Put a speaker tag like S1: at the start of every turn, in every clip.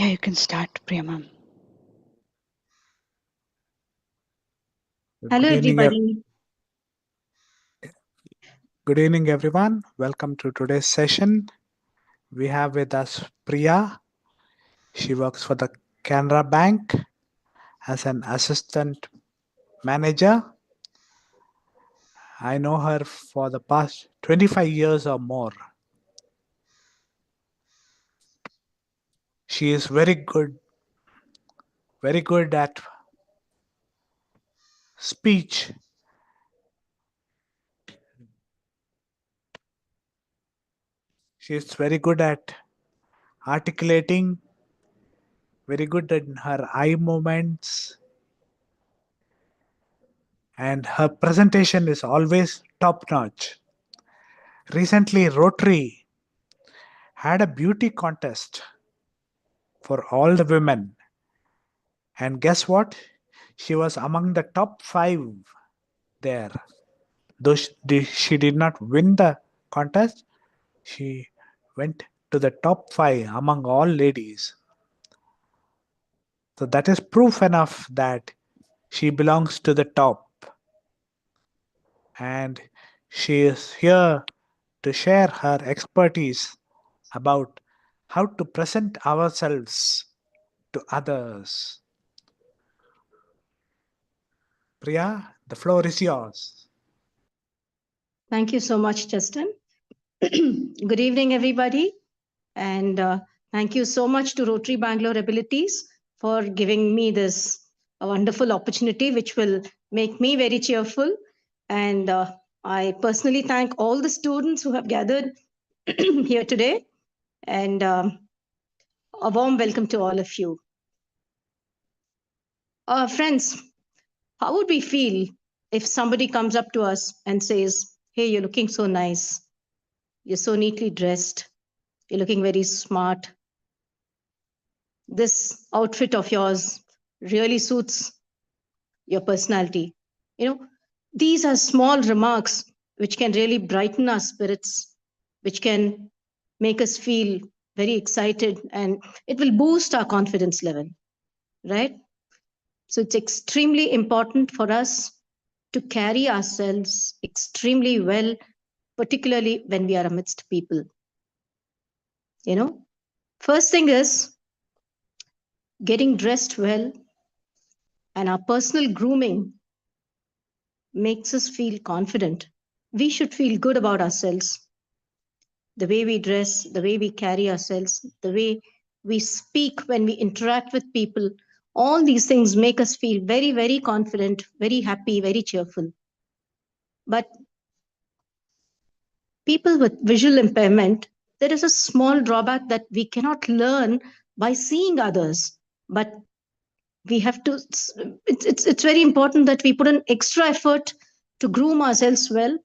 S1: Yeah, you can start, Priya ma'am.
S2: Hello,
S3: Good evening,
S2: everybody.
S3: good evening, everyone. Welcome to today's session. We have with us Priya. She works for the Canara Bank as an assistant manager. I know her for the past 25 years or more. She is very good at speech. She is very good at articulating, very good in her eye movements, and her presentation is always top notch. Recently, Rotary had a beauty contest for all the women. And guess what? She was among the top 5 there. Though she did not win the contest, she went to the top 5 among all ladies. So that is proof enough that she belongs to the top. And she is here to share her expertise about how to present ourselves to others. Priya, the floor is yours.
S2: Thank you so much, Justin. Good evening, everybody. And thank you so much to Rotary Bangalore Abilities for giving me this wonderful opportunity, which will make me very cheerful. And I personally thank all the students who have gathered here today. And a warm welcome to all of you. Friends, how would we feel if somebody comes up to us and says, "Hey, you're looking so nice. You're so neatly dressed. You're looking very smart. This outfit of yours really suits your personality." You know, these are small remarks which can really brighten our spirits, which can make us feel very excited, and it will boost our confidence level, right? So it's extremely important for us to carry ourselves extremely well, particularly when we are amidst people. You know, first thing is getting dressed well, and our personal grooming makes us feel confident. We should feel good about ourselves. The way we dress, the way we carry ourselves, the way we speak when we interact with people, all these things make us feel very, very confident, very happy, very cheerful. But people with visual impairment, there is a small drawback that we cannot learn by seeing others, but we have to, it's very important that we put an extra effort to groom ourselves well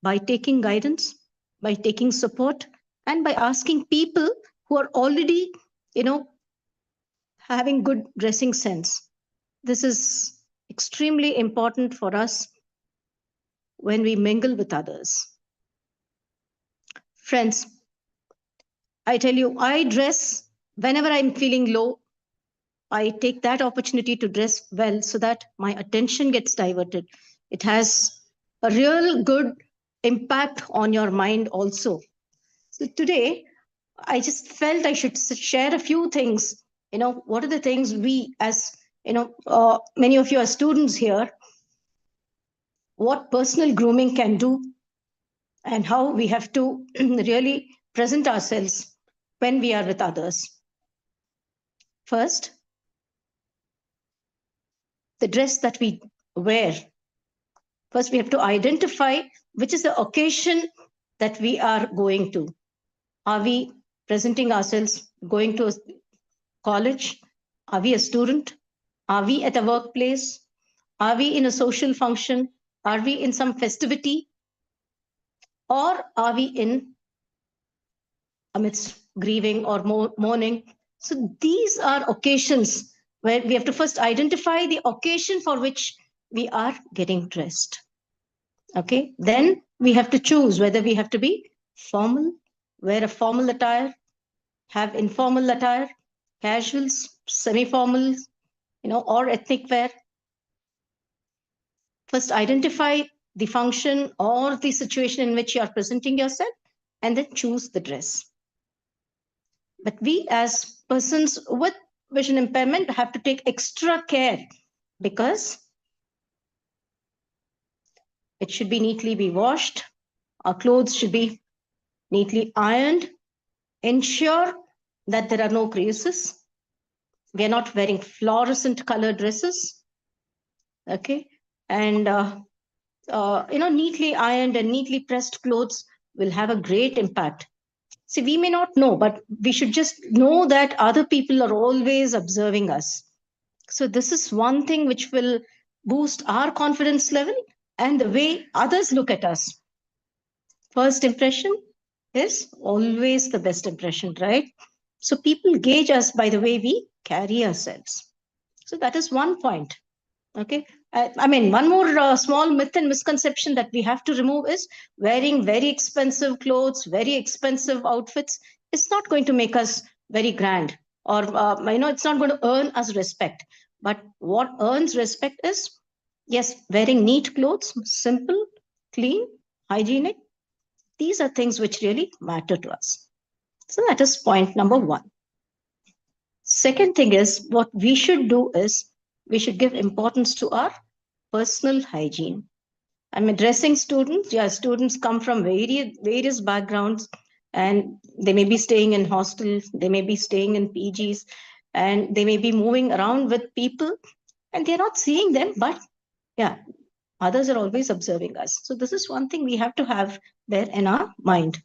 S2: by taking guidance, by taking support, and by asking people who are already, you know, having good dressing sense. This is extremely important for us when we mingle with others. Friends, I tell you, I dress whenever I'm feeling low. I take that opportunity to dress well so that my attention gets diverted. It has a real good impact on your mind also. So today, I just felt I should share a few things. You know, what are the things we, as you know, many of you are students here, what personal grooming can do, and how we have to really present ourselves when we are with others. First, the dress that we wear. First, we have to identify which is the occasion that we are going to. Are we presenting ourselves going to a college? Are we a student? Are we at a workplace? Are we in a social function? Are we in some festivity? Or are we in amidst grieving or mourning? So these are occasions where we have to first identify the occasion for which we are getting dressed. Okay, then we have to choose whether we have to be formal, wear a formal attire, have informal attire, casuals, semi-formal, or ethnic wear. First, identify the function or the situation in which you are presenting yourself, and then choose the dress. But we, as persons with vision impairment, have to take extra care because it should be neatly be washed. Our clothes should be neatly ironed. Ensure that there are no creases. We are not wearing fluorescent colored dresses. Okay. And, neatly ironed and neatly pressed clothes will have a great impact. See, we may not know, but we should just know that other people are always observing us. So this is one thing which will boost our confidence level and the way others look at us. First impression is always the best impression, right? So people gauge us by the way we carry ourselves. So that is one point. Okay. One more small myth and misconception that we have to remove is wearing very expensive clothes, very expensive outfits is not going to make us very grand, or it's not going to earn us respect. But what earns respect is, yes, wearing neat clothes, simple, clean, hygienic. These are things which really matter to us. So that is point number one. Second thing is, what we should do is we should give importance to our personal hygiene. I'm addressing students. Yeah, students come from various backgrounds, and they may be staying in hostels, they may be staying in PGs, and they may be moving around with people, and they're not seeing them, but yeah, others are always observing us. So this is one thing we have to have there in our mind.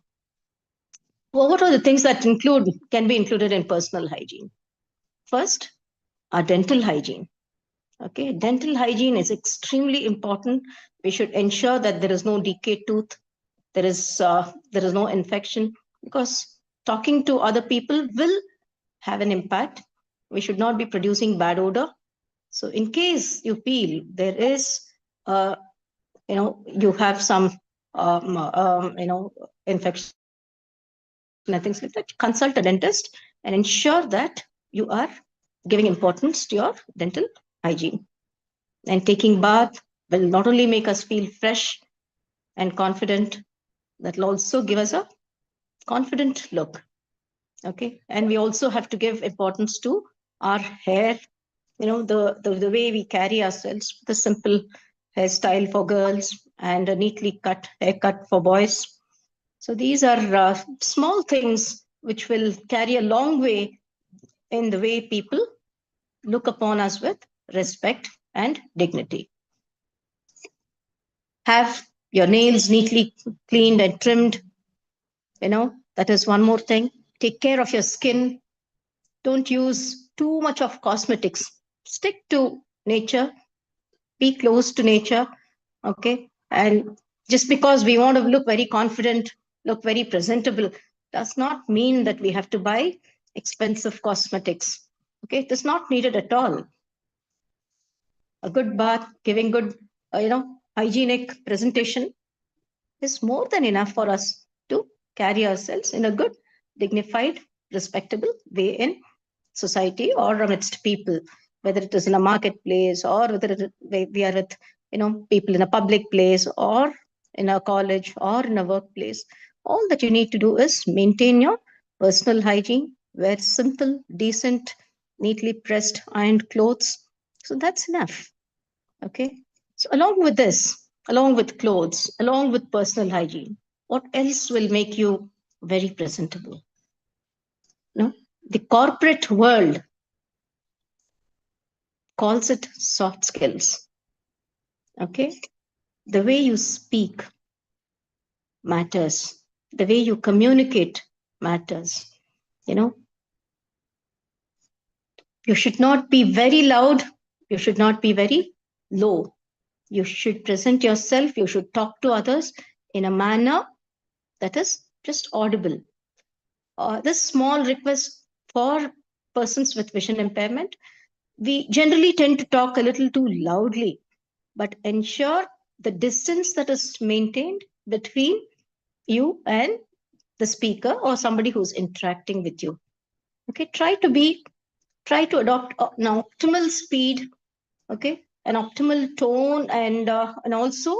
S2: Well, what are the things that can be included in personal hygiene? First, our dental hygiene. Okay, dental hygiene is extremely important. We should ensure that there is no decayed tooth, there is no infection, because talking to other people will have an impact. We should not be producing bad odor. So, in case you feel there is, you have some, infection and things like that, consult a dentist and ensure that you are giving importance to your dental hygiene. And taking bath will not only make us feel fresh and confident, that will also give us a confident look. Okay. And we also have to give importance to our hair, the way we carry ourselves, the simple hairstyle for girls and a neatly cut haircut for boys. So these are small things which will carry a long way in the way people look upon us with respect and dignity. Have your nails neatly cleaned and trimmed. That is one more thing. Take care of your skin. Don't use too much of cosmetics. Stick to nature. Be close to nature. Okay. And just because we want to look very confident, look very presentable, does not mean that we have to buy expensive cosmetics. Okay. It is not needed at all. A good bath, giving good, hygienic presentation is more than enough for us to carry ourselves in a good, dignified, respectable way in society or amidst people, whether it is in a marketplace or whether we are with, people in a public place or in a college or in a workplace. All that you need to do is maintain your personal hygiene, wear simple, decent, neatly pressed, ironed clothes. So that's enough. Okay. So along with clothes, along with personal hygiene, what else will make you very presentable? No, the corporate world calls it soft skills. Okay. The way you speak matters. The way you communicate matters. You know, you should not be very loud. You should not be very low. You should present yourself. You should talk to others in a manner that is just audible. This small request for persons with vision impairment, we generally tend to talk a little too loudly, but ensure the distance that is maintained between you and the speaker or somebody who's interacting with you. Okay, try to be try to adopt an optimal speed, okay, an optimal tone, and also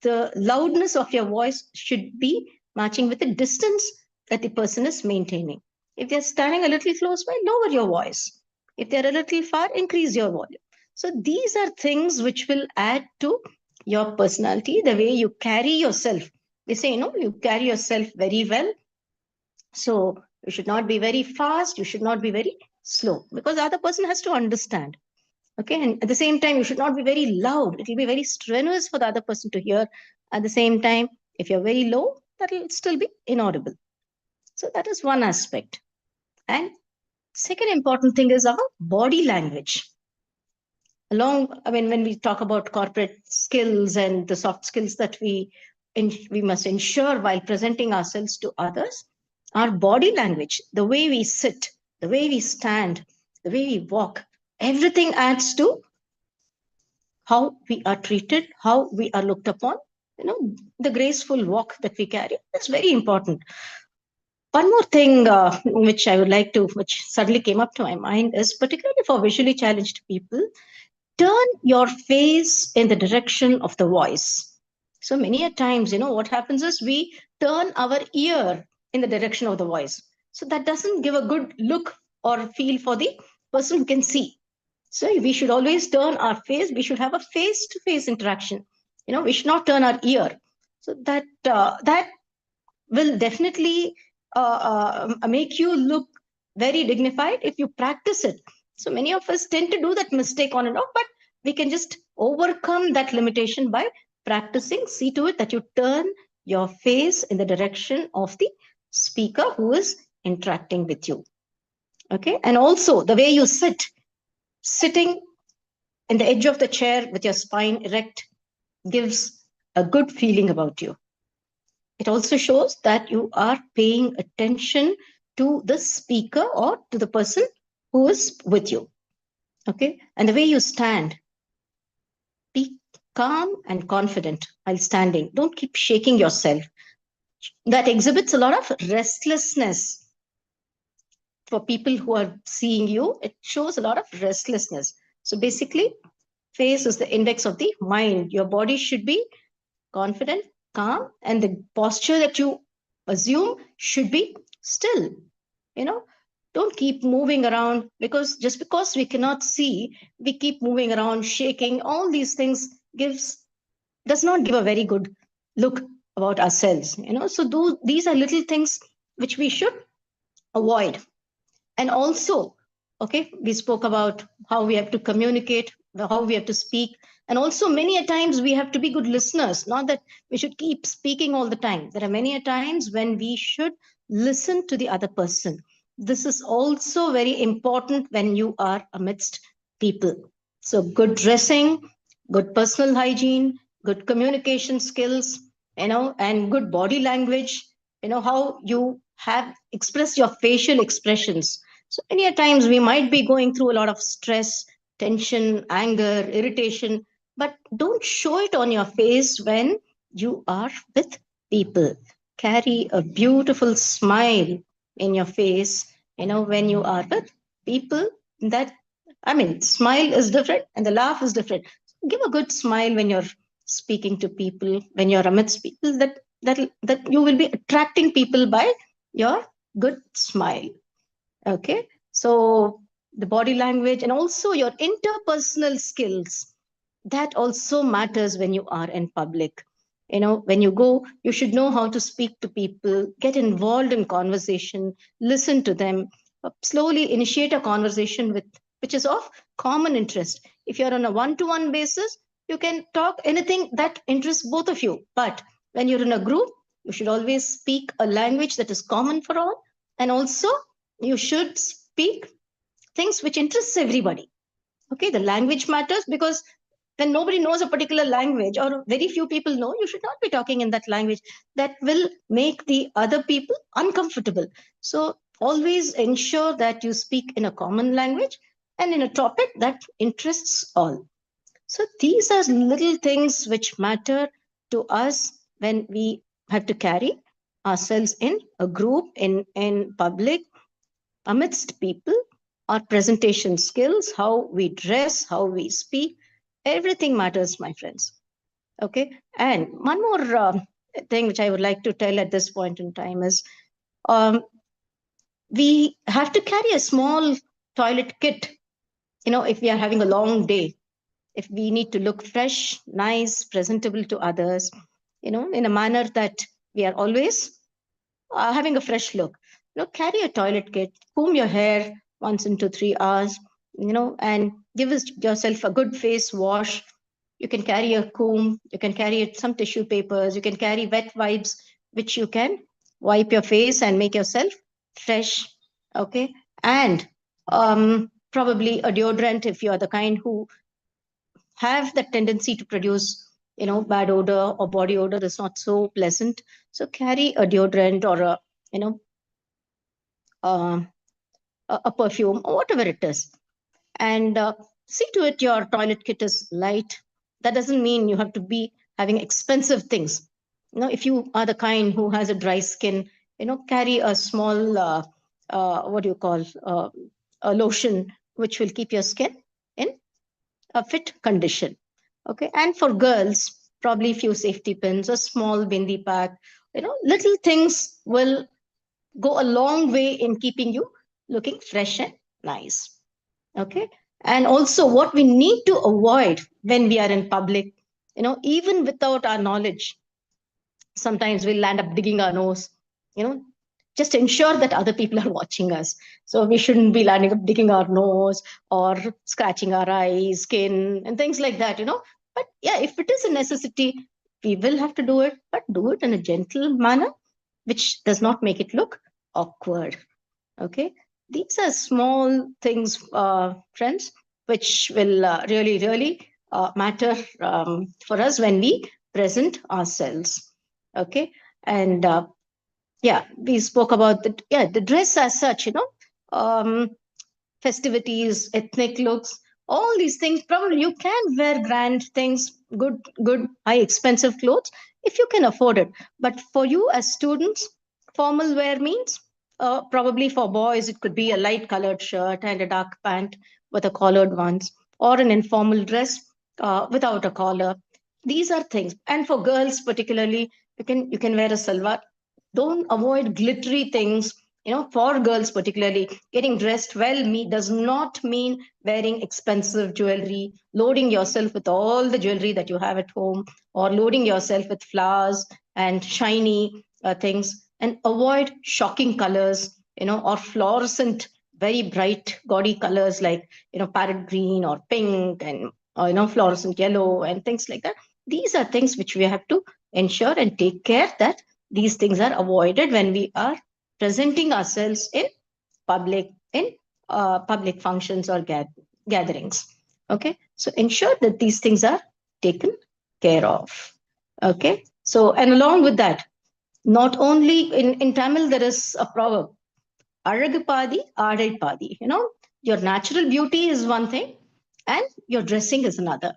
S2: the loudness of your voice should be matching with the distance that the person is maintaining. If they're standing a little close by, lower your voice. If they're a little far, increase your volume. So these are things which will add to your personality, the way you carry yourself. They say, you carry yourself very well. So you should not be very fast, you should not be very slow, because the other person has to understand. Okay, and at the same time, you should not be very loud. It will be very strenuous for the other person to hear. At the same time, if you're very low, that will still be inaudible. So that is one aspect. And second important thing is our body language. When we talk about corporate skills and the soft skills that we must ensure while presenting ourselves to others, our body language, the way we sit, the way we stand, the way we walk, everything adds to how we are treated, how we are looked upon. The graceful walk that we carry is very important. One more thing which suddenly came up to my mind is particularly for visually challenged people, turn your face in the direction of the voice. So many a times, what happens is we turn our ear in the direction of the voice. So that doesn't give a good look or feel for the person who can see. So we should always turn our face. We should have a face-to-face interaction. We should not turn our ear. So that will definitely make you look very dignified if you practice it. So many of us tend to do that mistake on and off, but we can just overcome that limitation by practicing. See to it that you turn your face in the direction of the speaker who is interacting with you. Okay, and also the way you sit. Sitting in the edge of the chair with your spine erect gives a good feeling about you. It also shows that you are paying attention to the speaker or to the person who is with you. Okay, and the way you stand, be calm and confident while standing. Don't keep shaking yourself. That exhibits a lot of restlessness. For people who are seeing you, it shows a lot of restlessness. So basically, face is the index of the mind. Your body should be confident, calm, and the posture that you assume should be still. Don't keep moving around, because just because we cannot see, we keep moving around, shaking. All these things does not give a very good look about ourselves. So these are little things which we should avoid. And also, okay, we spoke about how we have to communicate, how we have to speak. And also many a times we have to be good listeners, not that we should keep speaking all the time. There are many a times when we should listen to the other person. This is also very important when you are amidst people. So good dressing, good personal hygiene, good communication skills, and good body language, how you have expressed your facial expressions. So many a times we might be going through a lot of stress, tension, anger, irritation, but don't show it on your face when you are with people. Carry a beautiful smile in your face, when you are with people. Smile is different and the laugh is different. Give a good smile when you're speaking to people, when you're amidst people, that you will be attracting people by your good smile. Okay, so the body language and also your interpersonal skills, that also matters when you are in public. When you go, you should know how to speak to people, get involved in conversation, listen to them, slowly initiate a conversation which is of common interest. If you're on a one-to-one basis, you can talk anything that interests both of you. But when you're in a group, you should always speak a language that is common for all, and also you should speak things which interests everybody. Okay, the language matters, because when nobody knows a particular language or very few people know, you should not be talking in that language. That will make the other people uncomfortable. So always ensure that you speak in a common language and in a topic that interests all. So these are little things which matter to us when we have to carry ourselves in a group, in public, amidst people. our presentation skills, how we dress, how we speak, everything matters, my friends. Okay. And one more thing which I would like to tell at this point in time is um, we have to carry a small toilet kit. If we are having a long day, if we need to look fresh, nice, presentable to others, in a manner that we are always having a fresh look. Carry a toilet kit, comb your hair once in 2 3 hours, and give yourself a good face wash. You can carry a comb, you can carry some tissue papers, you can carry wet wipes, which you can wipe your face and make yourself fresh. Okay. And probably a deodorant if you are the kind who have the tendency to produce bad odor, or body odor is not so pleasant. So carry a deodorant or you know uh, a perfume or whatever it is, and see to it your toilet kit is light. That doesn't mean you have to be having expensive things. If you are the kind who has a dry skin, carry a small what do you call a lotion which will keep your skin in a fit condition. Okay. And for girls, probably few safety pins, a small bindi pack, little things will go a long way in keeping you looking fresh and nice. Okay. And also what we need to avoid when we are in public, even without our knowledge, sometimes we'll land up digging our nose, you know, just ensure that other people are watching us. So we shouldn't be landing up digging our nose or scratching our eyes, skin, and things like that, But yeah, if it is a necessity, we will have to do it, but do it in a gentle manner, which does not make it look awkward. Okay. These are small things, friends, which will really matter for us when we present ourselves. Okay. And yeah, we spoke about the dress as such, um, festivities, ethnic looks, all these things. Probably you can wear grand things, good, high, expensive clothes if you can afford it. But for you as students, formal wear means probably for boys, it could be a light colored shirt and a dark pant with a collared ones, or an informal dress without a collar. These are things. And for girls, particularly, you can wear a salwar. Don't avoid glittery things. For girls particularly, getting dressed well does not mean wearing expensive jewelry, loading yourself with all the jewelry that you have at home, or loading yourself with flowers and shiny things. And avoid shocking colors, or fluorescent, very bright, gaudy colors like parrot green or pink, and fluorescent yellow and things like that. These are things which we have to ensure and take care that these things are avoided when we are presenting ourselves in public functions or gatherings. Okay. So ensure that these things are taken care of. Okay. So, and along with that, not only in Tamil, there is a proverb, Aragu Padi, Adai Padi. Your natural beauty is one thing and your dressing is another.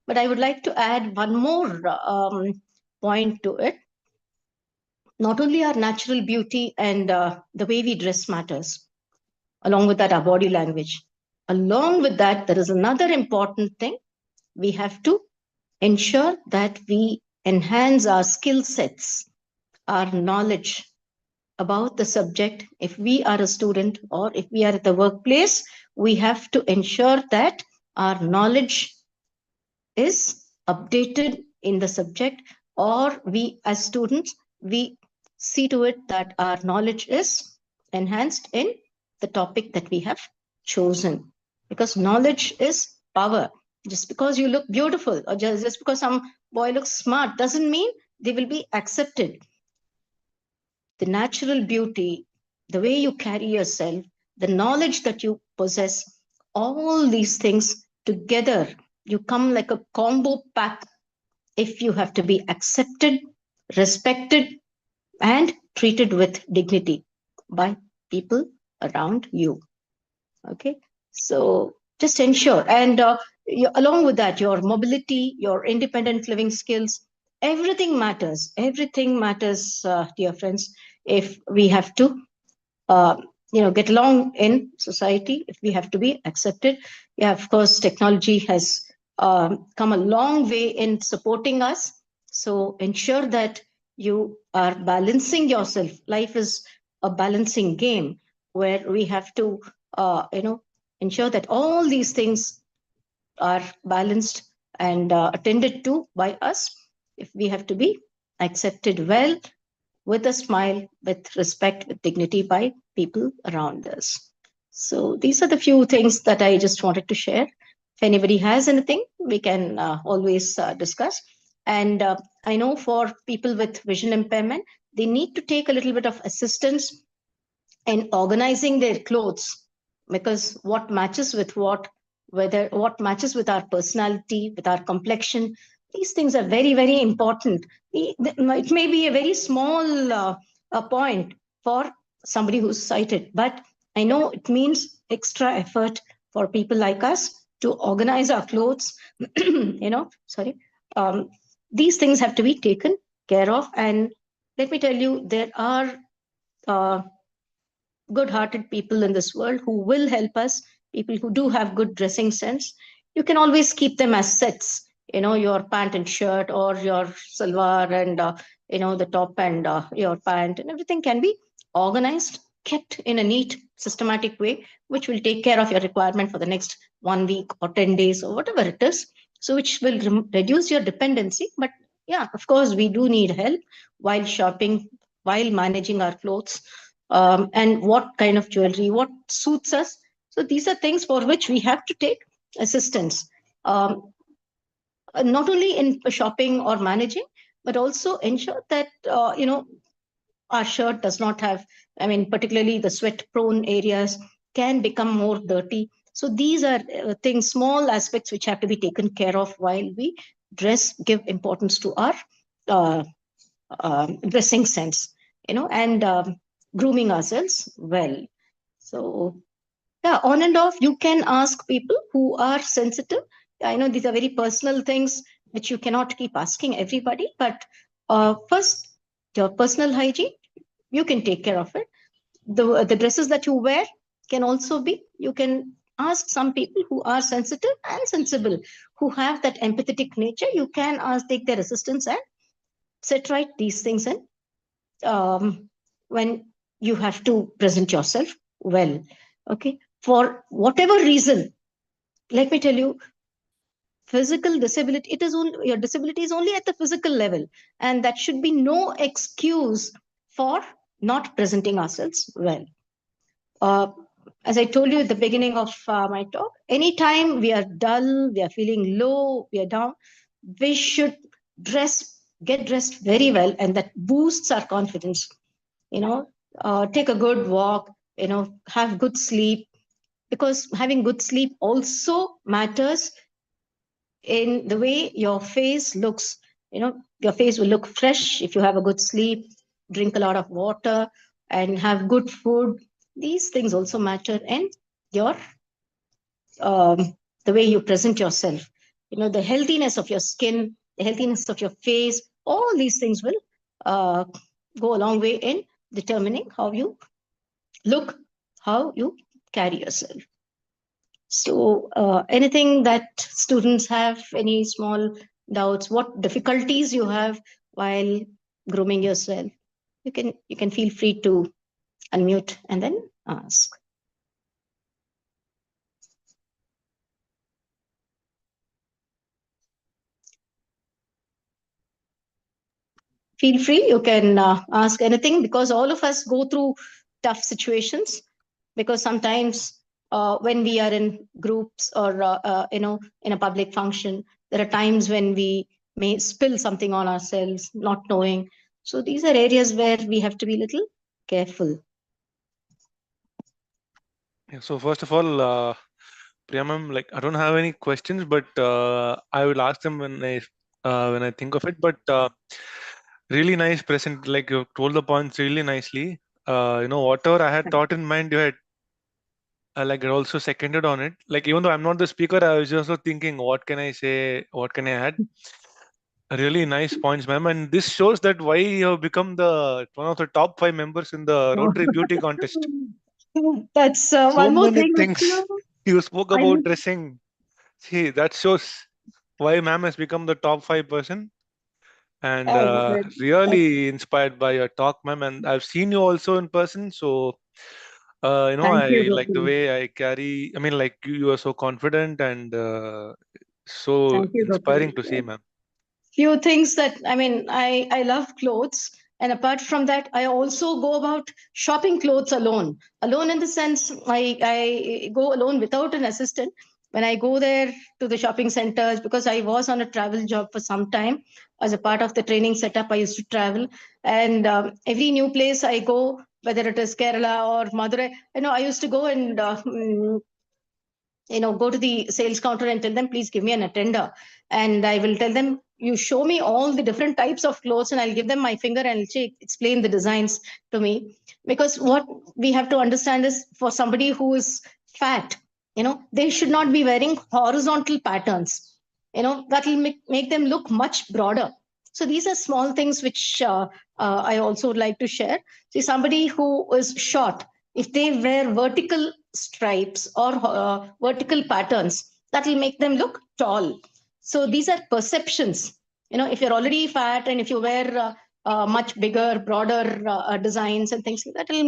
S2: But I would like to add one more point to it. Not only our natural beauty and the way we dress matters, along with that, our body language. Along with that, there is another important thing. We have to ensure that we enhance our skill sets, our knowledge about the subject. If we are a student or if we are at the workplace, we have to ensure that our knowledge is updated in the subject, or we as students, we see to it that our knowledge is enhanced in the topic that we have chosen, because knowledge is power. Just because you look beautiful, or just because some boy looks smart, doesn't mean they will be accepted. The natural beauty, the way you carry yourself, the knowledge that you possess, all these things together, you come like a combo pack if you have to be accepted, respected, and treated with dignity by people around you. Okay. So just ensure. And along with that, your mobility, your independent living skills, everything matters. Everything matters, dear friends, if we have to get along in society, if we have to be accepted. Yeah, of course, technology has come a long way in supporting us. So ensure that you are balancing yourself. Life is a balancing game where we have to ensure that all these things are balanced and attended to by us, if we have to be accepted well, with a smile, with respect, with dignity by people around us. So these are the few things that I just wanted to share. If anybody has anything, we can always discuss. And I know for people with vision impairment, they need to take a little bit of assistance in organizing their clothes, because what matches with what, whether what matches with our personality, with our complexion, these things are very, very important. It may be a very small a point for somebody who's sighted, but I know it means extra effort for people like us to organize our clothes. Sorry. These things have to be taken care of. And let me tell you, there are uh, good hearted people in this world who will help us, people who do have good dressing sense. You can always keep them as sets, your pant and shirt, or your salwar and, the top and your pant, and everything can be organized, kept in a neat, systematic way, which will take care of your requirement for the next 1 week or 10 days or whatever it is. So, which will reduce your dependency. But yeah, of course, we do need help while shopping, while managing our clothes, and what kind of jewelry, what suits us. So these are things for which we have to take assistance, um, not only in shopping or managing, but also ensure that our shirt does not have, I mean, particularly the sweat prone areas can become more dirty. So these are things, small aspects which have to be taken care of while we dress, give importance to our uh, dressing sense, and grooming ourselves well. So, yeah, on and off, you can ask people who are sensitive. I know these are very personal things which you cannot keep asking everybody, but first, your personal hygiene, you can take care of it. The dresses that you wear can also be, you can ask some people who are sensitive and sensible, who have that empathetic nature. You can ask, take their assistance and set right these things in, when you have to present yourself well. Okay, for whatever reason, let me tell you, physical disability, it is only, your disability is only at the physical level, and that should be no excuse for not presenting ourselves well. uh, as I told you at the beginning of my talk, anytime we are dull, we are feeling low, we are down, we should dress, get dressed very well, and that boosts our confidence. you know Take a good walk, have good sleep, because having good sleep also matters in the way your face looks. Your face will look fresh if you have a good sleep, drink a lot of water, and have good food. These things also matter in your the way you present yourself. The healthiness of your skin, the healthiness of your face, all these things will uh, go a long way in determining how you look, how you carry yourself. So, anything that students have, any small doubts, what difficulties you have while grooming yourself, you can feel free to unmute and then ask. Feel free. You can ask anything, because all of us go through tough situations. Because sometimes when we are in groups, or in a public function, there are times when we may spill something on ourselves, not knowing. So these are areas where we have to be a little careful.
S1: Yeah, so first of all, Priya ma'am, like I don't have any questions, but I will ask them when I think of it. But really nice present, like you told the points really nicely. Whatever I had thought in mind, you had like also seconded on it. Like even though I'm not the speaker, I was also thinking, what can I say? What can I add? Really nice points, ma'am. And this shows that why you have become the one of the top 5 members in the
S2: Oh.
S1: Rotary Beauty Contest.
S2: That's
S1: So
S2: one more
S1: many
S2: thing which,
S1: things. You spoke
S2: I
S1: about
S2: would.
S1: dressing. See, that shows why ma'am has become the top 5%. And
S2: Good.
S1: really inspired by your talk, ma'am. And I've seen you also in person. So,
S2: Thank you,
S1: I like the
S2: Gopi.
S1: way I carry. I mean, like you are so confident and so
S2: Thank you,
S1: inspiring to
S2: Gopi.
S1: see, ma'am.
S2: Few things that, I mean, I love clothes, and apart from that, I also go about shopping clothes alone in the sense I go alone without an assistant when I go there to the shopping centers, because I was on a travel job for some time. As a part of the training setup, I used to travel, and every new place I go, whether it is Kerala or Madurai, I used to go and go to the sales counter and tell them, please give me an attender. And I will tell them, you show me all the different types of clothes, and I'll give them my finger and say, explain the designs to me. Because what we have to understand is, for somebody who is fat, they should not be wearing horizontal patterns. That will make them look much broader. So these are small things which I also would like to share. See, somebody who is short, if they wear vertical stripes or vertical patterns, that will make them look tall. So these are perceptions. If you're already fat and if you wear much bigger, broader designs and things like that, it'll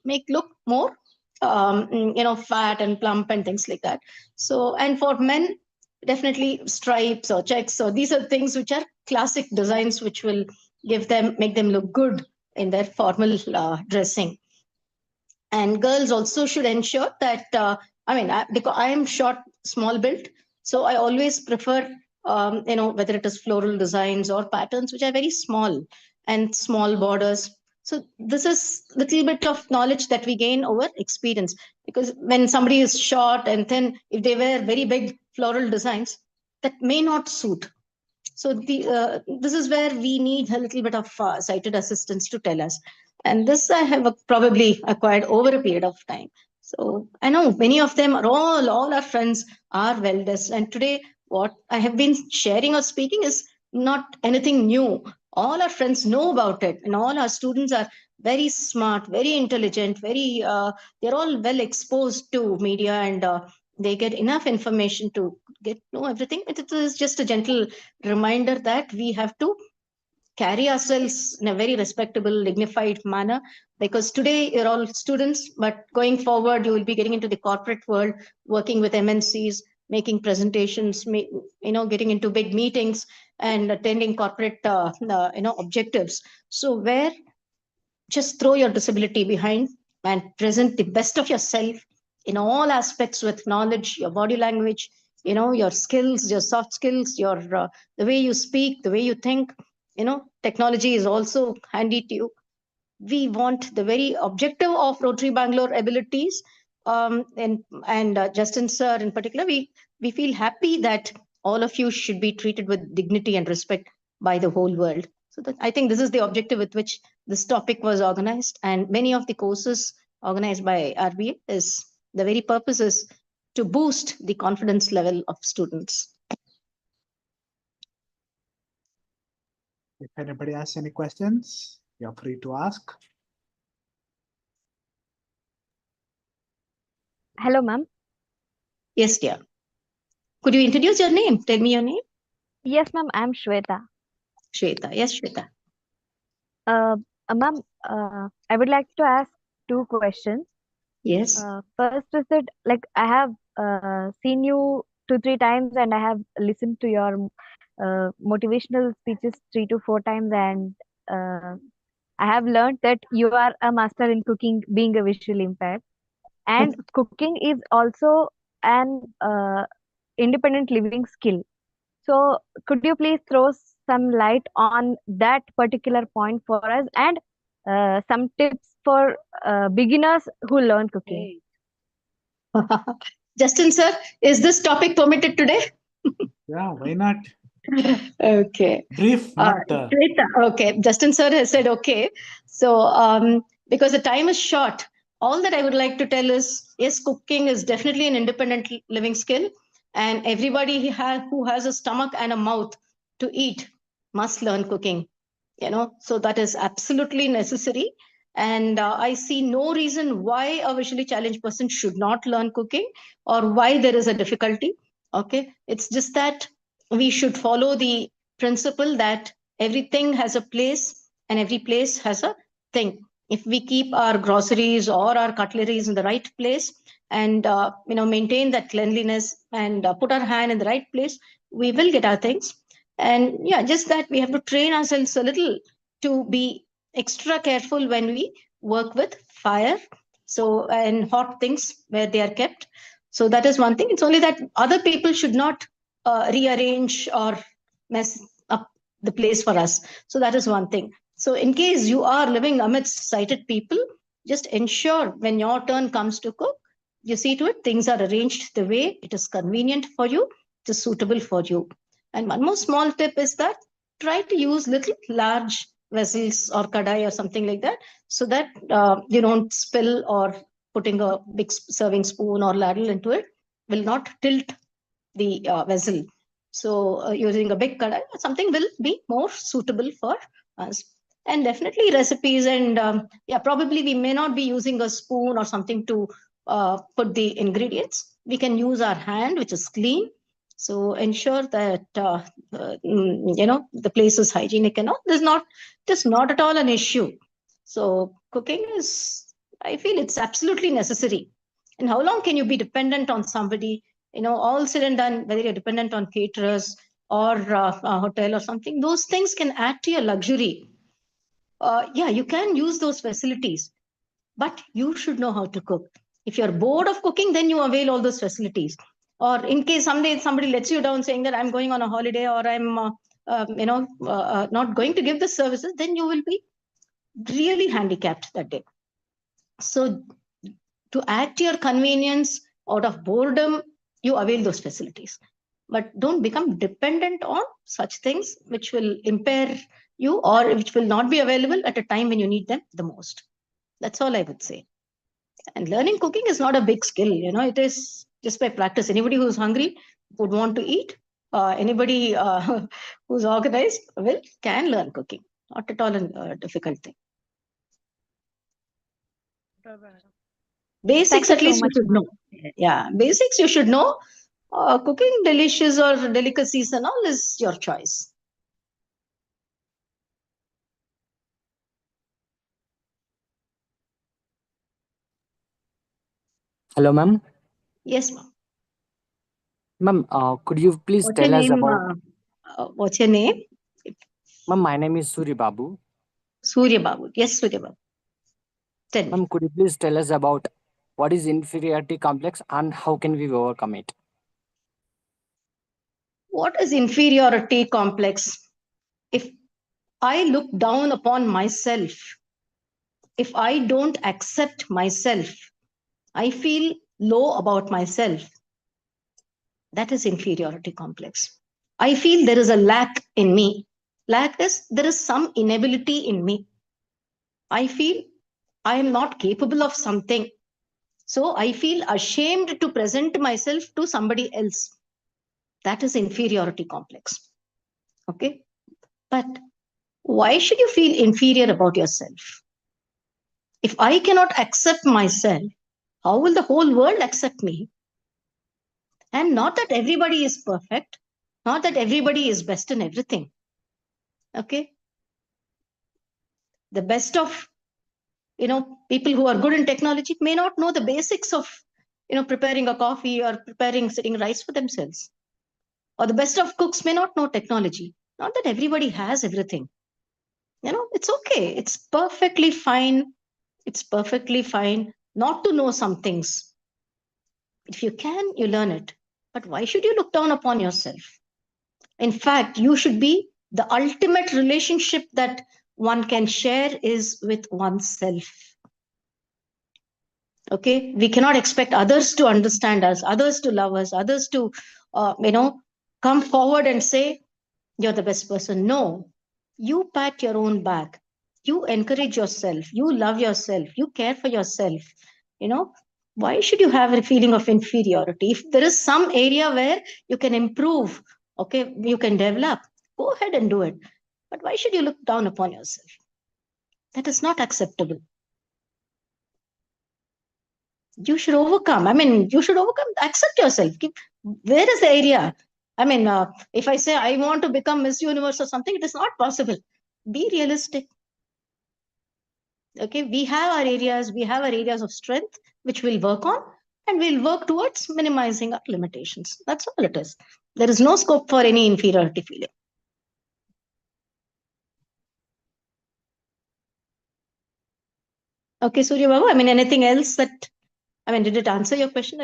S2: make look more fat and plump and things like that. So, and for men, definitely stripes or checks. So these are things which are classic designs which will make them look good in their formal dressing. And girls also should ensure that because I am short, small built, so I always prefer whether it is floral designs or patterns which are very small and small borders. So this is little bit of knowledge that we gain over experience, because when somebody is short and thin, if they wear very big floral designs, that may not suit. So this is where we need a little bit of sighted assistance to tell us, and this I have probably acquired over a period of time. So I know many of them are all our friends are well dressed, and today what I have been sharing or speaking is not anything new. All our friends know about it, and all our students are very smart, very intelligent, very they're all well exposed to media, and they get enough information to get know everything. It is just a gentle reminder that we have to carry ourselves in a very respectable, dignified manner. Because today you're all students, but going forward, you will be getting into the corporate world, working with MNCs, making presentations, getting into big meetings and attending corporate, objectives. So where just throw your disability behind and present the best of yourself in all aspects, with knowledge, your body language, your skills, your soft skills, your the way you speak, the way you think. Technology is also handy to you. We want the very objective of Rotary Bangalore abilities. And Justin sir in particular, we feel happy that all of you should be treated with dignity and respect by the whole world. So I think this is the objective with which this topic was organized, and many of the courses organized by RBA is the very purpose is to boost the confidence level of students.
S3: If anybody has any questions, you're free to ask.
S4: Hello, ma'am.
S2: Yes, dear. Could you introduce your name? Tell me your name.
S4: Yes, ma'am. I'm Shweta.
S2: Shweta. Yes, Shweta.
S4: Ma'am, I would like to ask two questions.
S2: Yes.
S4: First is that, like, I have seen you 2-3 times, and I have listened to your motivational speeches 3 to 4 times, and I have learned that you are a master in cooking, being a visually impaired, and cooking is also an independent living skill. So, could you please throw some light on that particular point for us, and some tips for beginners who learn cooking?
S2: Justin sir, is this topic permitted today?
S3: Yeah, why not?
S2: Okay.
S3: Brief, not.
S2: Shweta, okay. Justin sir has said okay. So, because the time is short, all that I would like to tell is yes, cooking is definitely an independent living skill, and everybody who has a stomach and a mouth to eat must learn cooking. So that is absolutely necessary. And I see no reason why a visually challenged person should not learn cooking, or why there is a difficulty. Okay, it's just that we should follow the principle that everything has a place and every place has a thing. If we keep our groceries or our cutleries in the right place, and maintain that cleanliness, and put our hand in the right place, we will get our things. And yeah, just that we have to train ourselves a little to be extra careful when we work with fire, so, and hot things where they are kept. So that is one thing. It's only that other people should not rearrange or mess up the place for us. So that is one thing. So in case you are living amidst sighted people, just ensure when your turn comes to cook, you see to it things are arranged the way it is convenient for you, it is suitable for you. And one more small tip is that try to use little large vessels or kadai or something like that, so that you don't spill, or putting a big serving spoon or ladle into it will not tilt the vessel. So using a big kadai, something will be more suitable for us. And definitely recipes, and yeah, probably we may not be using a spoon or something to put the ingredients. We can use our hand, which is clean. So ensure that the place is hygienic and all. It is not at all an issue. So cooking is, I feel it's absolutely necessary. And how long can you be dependent on somebody? All said and done, whether you're dependent on caterers or a hotel or something, those things can add to your luxury. Yeah, you can use those facilities, but you should know how to cook. If you're bored of cooking, then you avail all those facilities. Or in case someday somebody lets you down saying that I'm going on a holiday, or I'm not going to give the services, then you will be really handicapped that day. So to add to your convenience, out of boredom, you avail those facilities. But don't become dependent on such things which will impair you, or which will not be available at a time when you need them the most. That's all I would say. And learning cooking is not a big skill, it is just by practice. Anybody who's hungry would want to eat. Anybody who's organized can learn cooking. Not at all a difficult thing. Basics,
S4: Thank you
S2: at
S4: so
S2: least you
S4: much,
S2: should
S4: ma'am.
S2: know. Yeah, basics you should know. Cooking delicious or delicacies and all is your choice.
S5: Hello, ma'am.
S2: Yes, ma'am.
S5: Ma'am, could you please
S2: What's your
S5: tell us
S2: name?
S5: about?
S2: What's your name?
S5: Ma'am, my name is Suri Babu.
S2: Surya Babu. Yes, Surya Babu. Tell me.
S5: Ma'am, could you please tell us about what is inferiority complex and how can we overcome it?
S2: What is inferiority complex? If I look down upon myself, if I don't accept myself, I feel low about myself, that is inferiority complex. I feel there is a lack in me. Lack is there is some inability in me. I feel I am not capable of something. So I feel ashamed to present myself to somebody else. That is inferiority complex. Okay. But why should you feel inferior about yourself? If I cannot accept myself, how will the whole world accept me? And not that everybody is perfect, not that everybody is best in everything. Okay. The best of people who are good in technology may not know the basics of preparing a coffee or preparing sitting rice for themselves. Or the best of cooks may not know technology. Not that everybody has everything. It's okay. It's perfectly fine. It's perfectly fine not to know some things. If you can, you learn it. But why should you look down upon yourself? In fact, you should be the ultimate relationship that one can share is with oneself. Okay, we cannot expect others to understand us, others to love us, others to come forward and say you're the best person. No, you pat your own back, you encourage yourself, you love yourself, you care for yourself. Why should you have a feeling of inferiority? If there is some area where you can improve, okay, you can develop, go ahead and do it. But why should you look down upon yourself? That is not acceptable. You should overcome. I mean, you should overcome, accept yourself. Where is the area? I mean, if I say I want to become Miss Universe or something, it is not possible. Be realistic. Okay, we have our areas of strength, which we'll work on, and we'll work towards minimizing our limitations. That's all it is. There is no scope for any inferiority feeling. Okay, Surya Babu, I mean, anything else that, I mean, did it answer your question?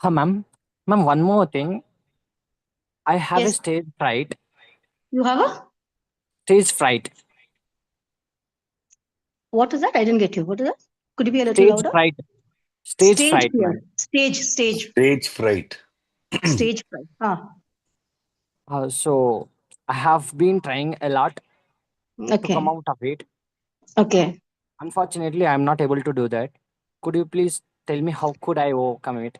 S5: Ma'am, one more thing. I have a
S2: Yes,
S5: stage fright.
S2: you have a,
S5: Stage fright.
S2: what is that? I didn't get you. What is that? Could you be a little
S5: Stage
S2: louder?
S5: fright. Stage
S2: Stage
S5: fright,
S2: fear.
S5: ma'am.
S6: Stage fright.
S2: Stage fright.
S5: So I have been trying a lot to come
S2: Okay.
S5: out of it.
S2: Okay.
S5: Unfortunately, I'm not able to do that. Could you please tell me how could I overcome it?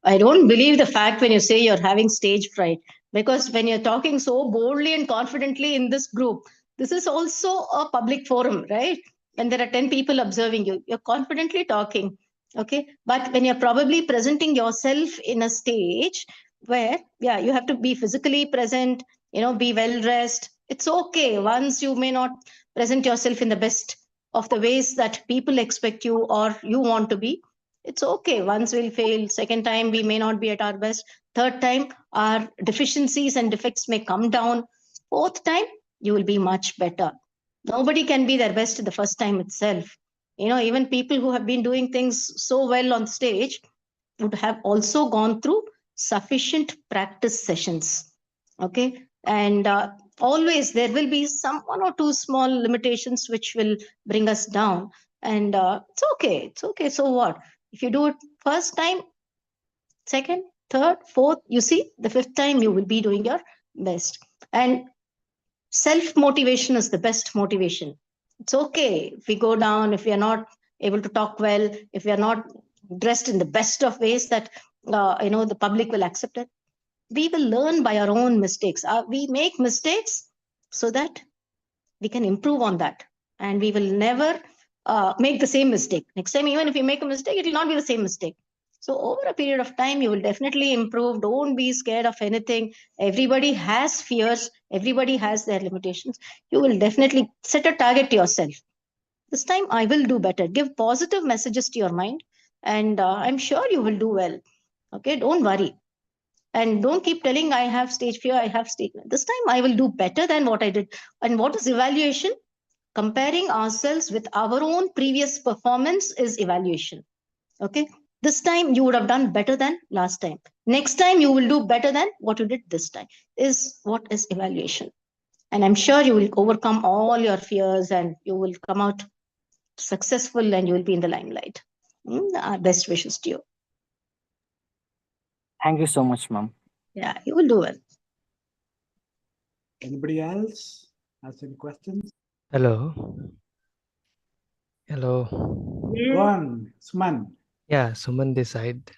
S2: I don't believe the fact when you say you're having stage fright, because when you're talking so boldly and confidently in this group, this is also a public forum, right? When there are 10 people observing you, you're confidently talking. Okay. But when you're probably presenting yourself in a stage where, yeah, you have to be physically present, be well dressed. It's okay. Once you may not present yourself in the best of the ways that people expect you or you want to be, it's okay. Once we'll fail, second time we may not be at our best, third time our deficiencies and defects may come down, fourth time you will be much better. Nobody can be their best the first time itself. Even people who have been doing things so well on stage would have also gone through sufficient practice sessions. Okay. And always there will be some one or two small limitations which will bring us down. And it's okay. It's okay. So what? If you do it first time, second, third, fourth, you see, the fifth time you will be doing your best. And self motivation is the best motivation. It's okay if we go down, if we are not able to talk well, if we are not dressed in the best of ways that the public will accept it. We will learn by our own mistakes. We make mistakes so that we can improve on that, and we will never make the same mistake next time. Even if you make a mistake, it will not be the same mistake. So over a period of time you will definitely improve. Don't be scared of anything. Everybody has fears, everybody has their limitations. You will definitely set a target to yourself. This time I will do better. Give positive messages to your mind, and I'm sure you will do well. Okay, don't worry. And don't keep telling I have stage fear, I have stage. This time I will do better than what I did. And what is evaluation? Comparing ourselves with our own previous performance is evaluation. Okay, this time you would have done better than last time. Next time you will do better than what you did this time, is what is evaluation. And I'm sure you will overcome all your fears and you will come out successful and you will be in the limelight. Our best wishes to you.
S5: Thank you so much, ma'am.
S2: Yeah, you will do well.
S3: Anybody else has any questions?
S7: Hello. Hello.
S3: Go on, Suman.
S7: Yeah, Suman this side.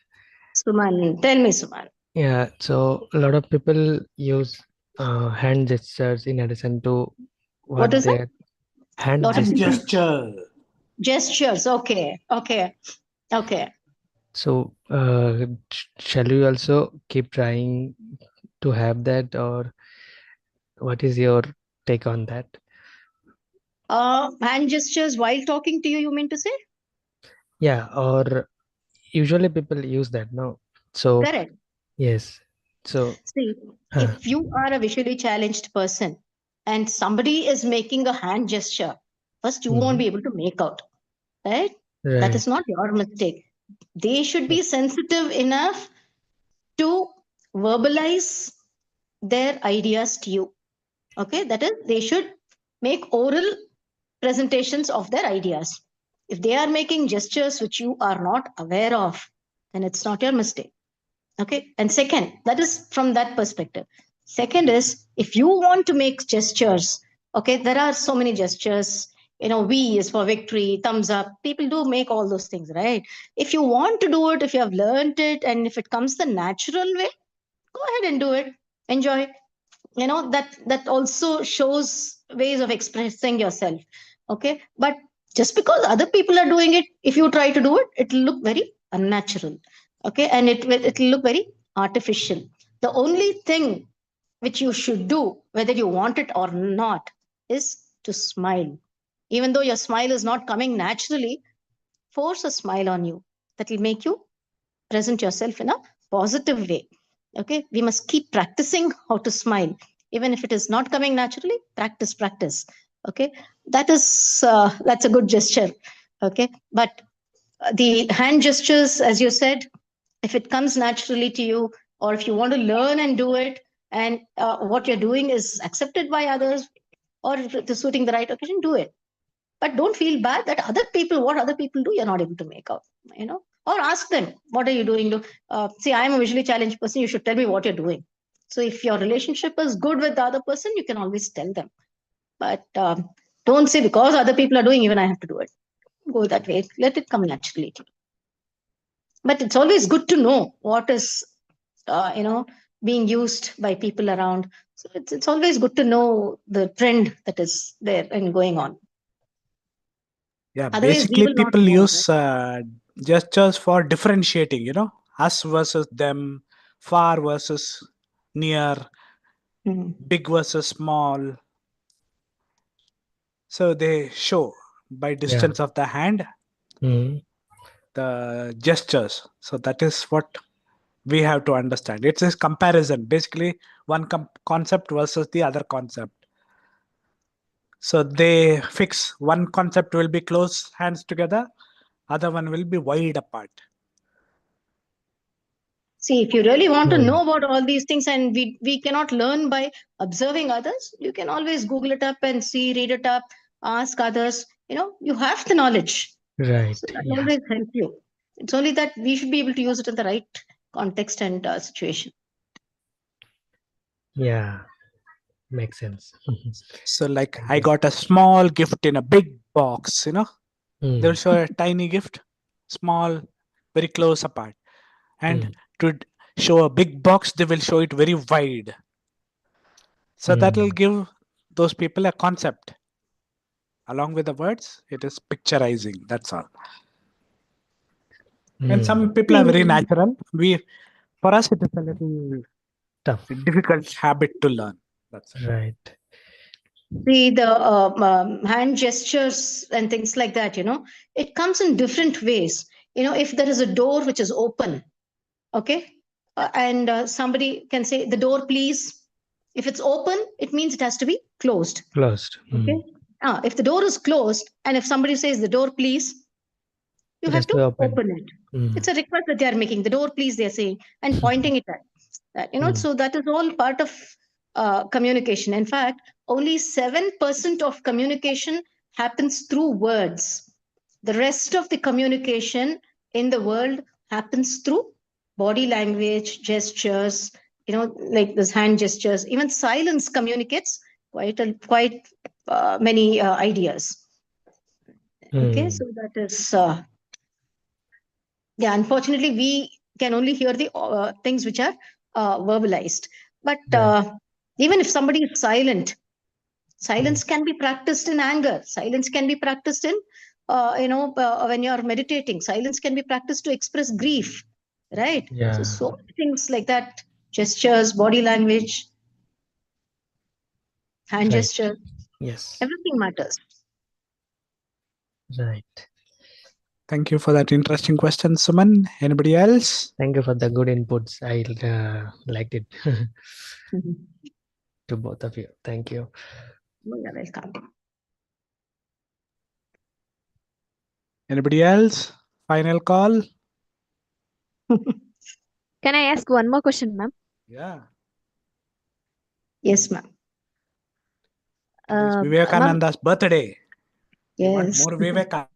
S2: Suman, tell me, Suman.
S7: Yeah, so a lot of people use hand gestures in addition to
S2: What
S7: what
S2: is it?
S7: they hand
S2: Lot of
S3: Hand
S2: people.
S7: gestures.
S3: gesture.
S2: Gestures. Okay. Okay.
S7: So shall we also keep trying to have that, or what is your take on that?
S2: Hand gestures while talking to you, you mean to say?
S7: Yeah, or usually people use that, no? So
S2: Correct.
S7: yes. So
S2: See, if you are a visually challenged person and somebody is making a hand gesture, first you won't be able to make out, right? That
S7: right.
S2: is not your mistake. They should be sensitive enough to verbalize their ideas to you. Okay, that is, they should make oral presentations of their ideas. If they are making gestures which you are not aware of, then it's not your mistake. Okay. And second, that is from that perspective. Second is, if you want to make gestures, okay, there are so many gestures. V is for victory, thumbs up. People do make all those things, right? If you want to do it, if you have learned it, and if it comes the natural way, go ahead and do it. Enjoy. That also shows ways of expressing yourself. Okay. But Just because other people are doing it, if you try to do it, it will look very unnatural. Okay, and it will look very artificial. The only thing which you should do, whether you want it or not, is to smile. Even though your smile is not coming naturally, force a smile on you. That will make you present yourself in a positive way. Okay, we must keep practicing how to smile. Even if it is not coming naturally, practice. Okay, that's a good gesture. Okay, but the hand gestures, as you said, if it comes naturally to you, or if you want to learn and do it, and what you're doing is accepted by others, or if it is suiting the right occasion, do it. But don't feel bad that what other people do, you're not able to make out, or ask them, what are you doing to see, I'm a visually challenged person, you should tell me what you're doing. So if your relationship is good with the other person, you can always tell them. But don't say, because other people are doing, even I have to do it. Go that way, let it come naturally to you. But it's always good to know what is being used by people around. So it's always good to know the trend that is there and going on.
S3: Yeah,
S2: Otherwise we
S3: basically
S2: will not
S3: people
S2: know,
S3: use gestures for differentiating, us versus them, far versus near,
S2: right?
S3: big versus small. So they show by
S7: Yeah.
S3: distance of the hand
S7: Mm.
S3: the gestures. So that is what we have to understand. It's a comparison, basically one concept versus the other concept. So they fix one concept will be close hands together, other one will be wide apart.
S2: See, if you really want to
S7: Mm.
S2: know about all these things, and we cannot learn by observing others, you can always Google it up and see, read it up, ask others. You have the knowledge.
S7: Right.
S2: So that will
S7: Yeah.
S2: always help you. It's only that we should be able to use it in the right context and situation.
S7: Yeah. Makes sense.
S3: So like
S7: Thank
S3: I
S7: you.
S3: got a small gift in a big box, they'll
S7: Mm.
S3: show a tiny gift, small, very close apart. And
S7: Mm.
S3: to show a big box, they will show it very wide. So that will
S7: Mm.
S3: give those people a concept. Along with the words, it is picturizing. That's all. And some
S7: Mm.
S3: people are very natural. For us, it is a little
S7: Tough.
S3: difficult habit to learn. That's it.
S7: Right.
S2: See, the hand gestures and things like that, it comes in different ways. If there is a door which is open, okay, and somebody can say, the door, please. If it's open, it means it has to be closed.
S7: Closed.
S2: Okay. If the door is closed, and if somebody says, the door, please, you
S7: It
S2: have
S7: has
S2: to
S7: to open.
S2: open it. It's a request that they are making. The door, please, they're saying, and pointing it at that. So that is all part of communication. In fact, only 7% of communication happens through words. The rest of the communication in the world happens through body language, gestures, like this hand gestures. Even silence communicates quite many ideas. Okay, so that is yeah. Unfortunately, we can only hear the things which are verbalized. But
S7: Right.
S2: even if somebody is silent, silence can be practiced in anger. Silence can be practiced in when you are meditating. Silence can be practiced to express grief, right?
S7: Yeah.
S2: So many things like that: gestures, body language, hand
S7: Right.
S2: gesture,
S7: Yes.
S2: everything matters.
S7: Right.
S3: Thank you for that interesting question, Suman. Anybody else?
S7: Thank you for the good inputs. I liked it
S2: Mhm.
S7: to both of you. Thank you.
S2: You're welcome.
S3: Anybody else? Final call?
S4: Can I ask one more question, ma'am?
S3: Yeah.
S2: Yes, ma'am.
S3: Today is
S4: Ma'am,
S3: Vivekananda's birthday. We want
S2: Yes.
S3: more Vivekananda.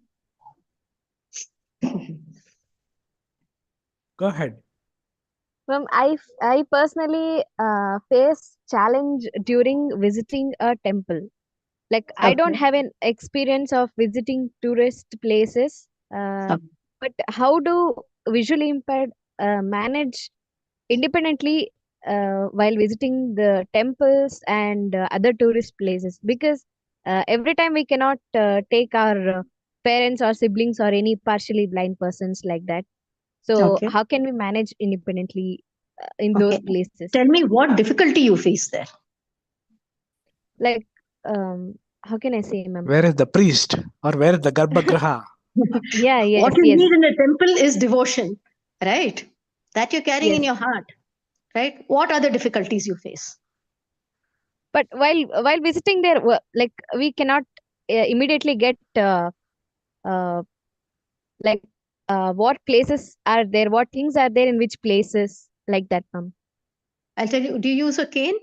S3: Go ahead.
S4: ma'am, I personally face challenge during visiting a temple. Like I don't
S2: Okay.
S4: have an experience of visiting tourist places,
S2: Okay.
S4: but how do visually impaired manage independently while visiting the temples and other tourist places? Because every time we cannot take our parents or siblings or any partially blind persons like that. So
S2: Okay.
S4: how can we manage independently in
S2: Okay.
S4: those places?
S2: Tell me what difficulty you face there.
S4: Like, how can I say, ma'am?
S3: Where is the priest or where is the Garbhagriha?
S4: Yeah,
S2: What
S4: yes,
S2: you
S4: yes.
S2: need in a temple is devotion, right? That you're carrying in
S4: Yes.
S2: your heart, right? What are the difficulties you face?
S4: But while visiting there, like we cannot immediately get uh, like what places are there, what things are there in which places, like that, ma'am.
S2: I'll tell you, do you use a cane?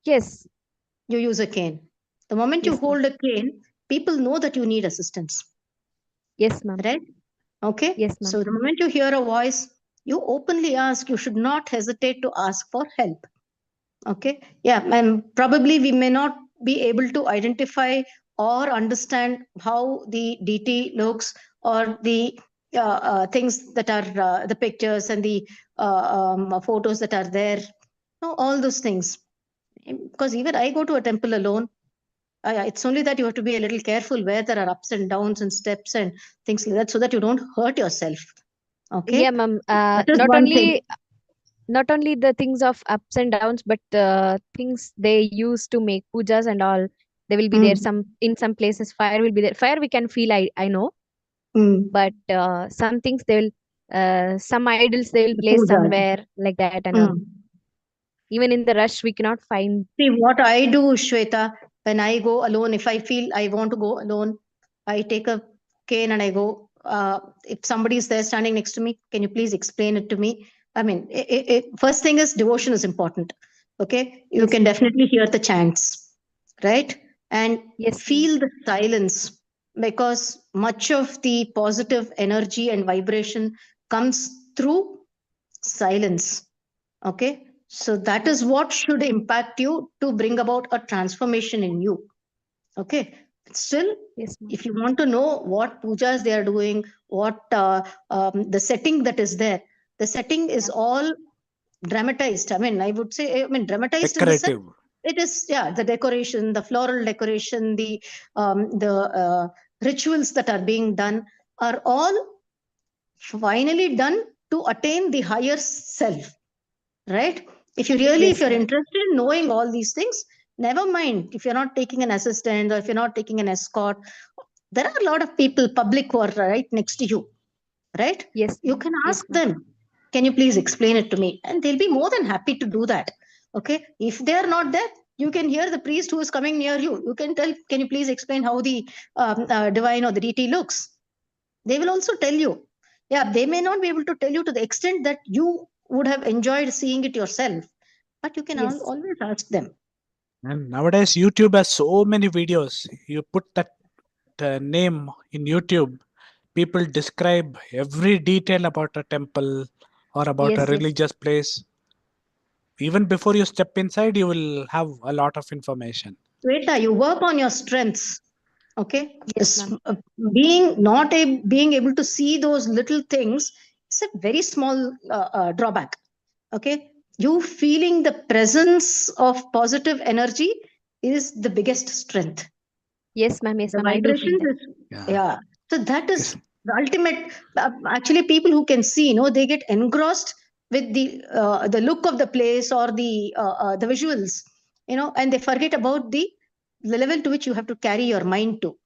S4: Yes,
S2: You use a cane. The moment you
S4: yes, ma'am.
S2: hold a cane, people know that you need assistance,
S4: Yes, ma'am.
S2: right? Okay.
S4: Yes, ma'am.
S2: So the moment you hear a voice, you openly ask, you should not hesitate to ask for help. Okay. Yeah. And probably we may not be able to identify or understand how the DT looks or the things that are the pictures and the photos that are there. No, all those things. Because even I go to a temple alone. It's only that you have to be a little careful where there are ups and downs and steps and things like that so that you don't hurt yourself. Okay.
S4: Yeah, ma'am.
S2: That is one thing.
S4: Not only the things of ups and downs, but the things they use to make pujas and all, they will be there.
S2: Mm,
S4: Some in some places fire will be there. Fire we can feel, I know,
S2: mm.
S4: but some things they will some idols they will
S2: The
S4: place
S2: pujas.
S4: somewhere like that and all.
S2: Mm.
S4: Even in the rush we cannot find.
S2: See, what I do, Shweta, when I go alone, if I feel I want to go alone, I take a cane and I go. If somebody is there standing next to me, can you please explain it to me? I mean, first thing is devotion is important. Okay. You
S4: Yes,
S2: can
S4: ma'am.
S2: definitely hear the chants, right? And
S4: Yes, ma'am.
S2: feel the silence because much of the positive energy and vibration comes through silence. Okay. So that is what should impact you to bring about a transformation in you. Okay. Still,
S4: Yes, ma'am.
S2: if you want to know what pujas they are doing, what the setting that is there, the setting is all dramatized. I mean, I would say, I mean, dramatized in the sense
S3: Decorative.
S2: it is, yeah, the decoration, the floral decoration, the rituals that are being done are all finally done to attain the higher self, right? If you really, if
S4: Yes,
S2: you're
S4: ma'am.
S2: interested in knowing all these things, never mind if you're not taking an assistant or if you're not taking an escort, there are a lot of people, public, who are right next to you, right?
S4: Yes,
S2: You
S4: ma'am.
S2: can
S4: Yes,
S2: ask
S4: ma'am.
S2: them, can you please explain it to me? And they'll be more than happy to do that. Okay. If they are not there, you can hear the priest who is coming near you. You can tell, can you please explain how the divine or the deity looks? They will also tell you. Yeah, they may not be able to tell you to the extent that you would have enjoyed seeing it yourself, but you can
S4: Yes.
S2: always ask them.
S3: And nowadays, YouTube has so many videos. You put that name in YouTube, people describe every detail about a temple or about a
S4: Yes, yes.
S3: religious place. Even before you step inside, you will have a lot of information.
S2: Weta, you work on your strengths. Okay.
S4: Yes, ma'am.
S2: Being not being able to see those little things is a very small drawback. Okay. You feeling the presence of positive energy is the biggest strength.
S4: Yes, ma'am. Yes,
S2: The
S4: ma'am. I do feel
S2: vibrations
S4: that.
S2: is,
S3: Yeah.
S2: yeah. So that
S3: Yes.
S2: is the ultimate. Actually, people who can see, they get engrossed with the look of the place or the visuals, and they forget about the level to which you have to carry your mind to.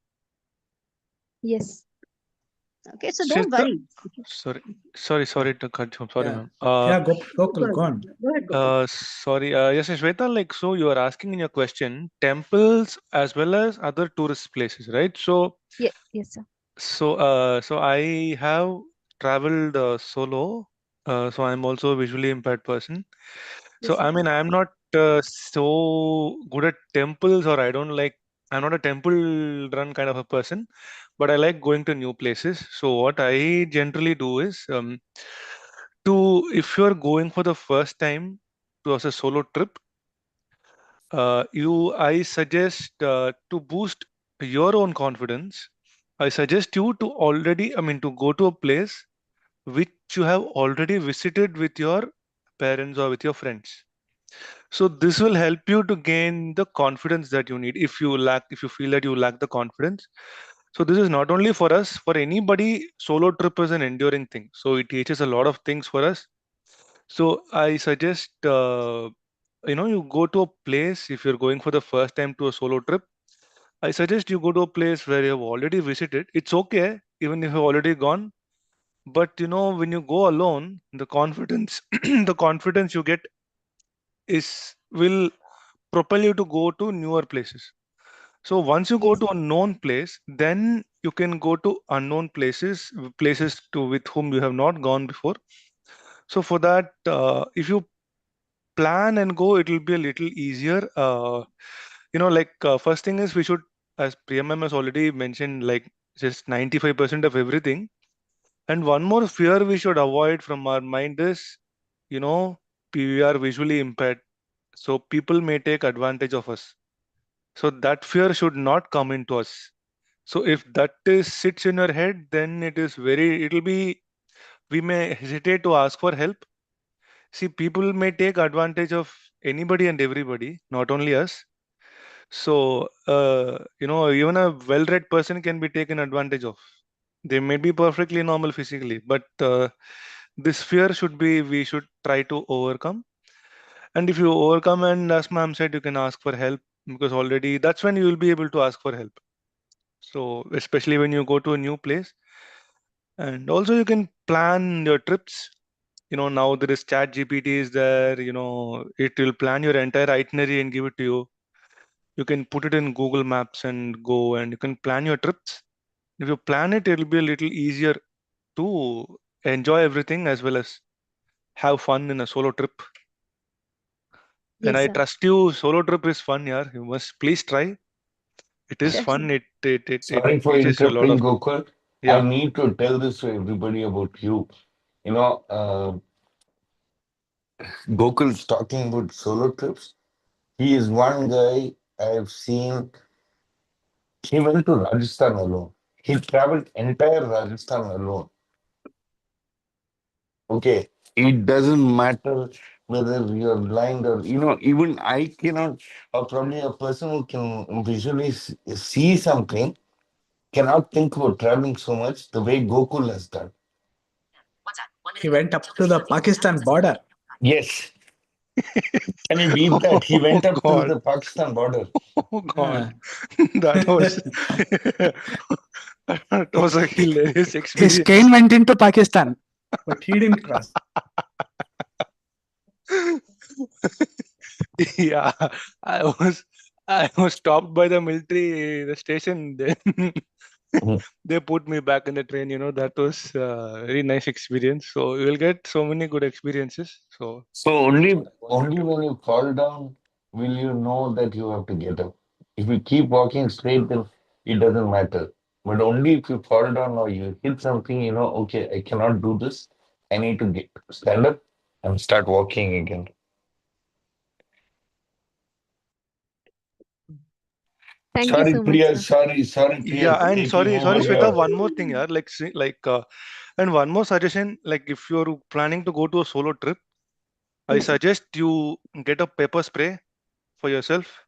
S4: Yes.
S2: Okay, so don't
S1: Shweta,
S2: worry.
S1: sorry to cut you. Sorry,
S3: Yeah.
S1: ma'am.
S3: Yeah,
S2: Go
S3: Gokul,
S2: ahead.
S3: go on.
S2: Go ahead, Gopal.
S1: Sorry. Yes, Shweta, like, so you are asking in your question temples as well as other tourist places, right? So,
S4: Yes, yes, sir.
S1: so I have traveled solo. So I'm also a visually impaired person. So
S4: Yes, sir.
S1: I mean, I'm not so good at temples, or I don't like. I'm not a temple run kind of a person, but I like going to new places. So what I generally do is, if you're going for the first time to as a solo trip, I suggest to boost your own confidence. I suggest you to to go to a place which you have already visited with your parents or with your friends. So this will help you to gain the confidence that you need. If you feel that you lack the confidence, So this is not only for us, for anybody, solo trip is an enduring thing. So it teaches a lot of things for us. So I suggest, you go to a place if you're going for the first time to a solo trip. I suggest you go to a place where you have already visited. It's okay, even if you've already gone. But when you go alone, the confidence, the confidence you get will propel you to go to newer places. So once you go
S2: Yes.
S1: to a known place, then you can go to unknown places, places to with whom you have not gone before. So for that, if you plan and go, it will be a little easier. First thing is we should, as Priya ma'am has already mentioned, like just 95% of everything. And one more fear we should avoid from our mind is, you know, we are visually impaired. So people may take advantage of us. So that fear should not come into us. So if that is sits in your head, then it'll be, we may hesitate to ask for help. See, people may take advantage of anybody and everybody, not only us. So, even a well-read person can be taken advantage of. They may be perfectly normal physically, but this fear we should try to overcome. And if you overcome, and as ma'am said, you can ask for help, because already that's when you will be able to ask for help. So, especially when you go to a new place, and also you can plan your trips. Now there is chat GPT is there, it will plan your entire itinerary and give it to you. You can put it in Google Maps and go, and you can plan your trips. If you plan it, it'll be a little easier to enjoy everything as well as have fun in a solo trip. And
S4: Yes,
S1: I
S4: sir.
S1: trust you, solo trip is fun, yeah. You must please try. It is
S4: Sure, sir.
S1: fun. It
S6: Sorry for
S1: teaches you a lot
S6: interrupting,
S1: of things.
S6: Gokul. I
S1: Yeah.
S6: need to tell this to everybody about you. You know, Gokul is talking about solo trips. He is one guy I've seen. He went to Rajasthan alone. He traveled entire Rajasthan alone. Okay. It doesn't matter whether you're blind or, even I cannot, or probably a person who can visually see something cannot think about traveling so much the way Gokul has done.
S3: He went up to the Pakistan border.
S6: Yes. Can you beat that? He
S1: Oh
S6: went up to
S1: God.
S6: the Pakistan border.
S1: Oh God.
S3: Uh,
S1: That was that was a hilarious
S3: his
S1: experience.
S3: cane went into Pakistan, but he didn't cross.
S1: Yeah, I was I was stopped by the military, the station. Then
S6: Mhm.
S1: they put me back in the train. That was a very nice experience. So you will get so many good experiences. So
S6: So only when you fall down will you know that you have to get up. If you keep walking straight, then it doesn't matter. But only if you fall down or you hit something, okay, I cannot do this. I need to stand up and start walking again.
S4: Thank you
S6: Sorry,
S4: so much,
S6: Priya.
S4: sir.
S6: Sorry, Priya,
S1: yeah,
S6: to
S1: and
S6: take you
S1: sorry,
S6: over
S1: Shweta,
S6: here.
S1: one more thing, yeah, and one more suggestion, like if you're planning to go to a solo trip, I suggest you get a pepper spray for yourself.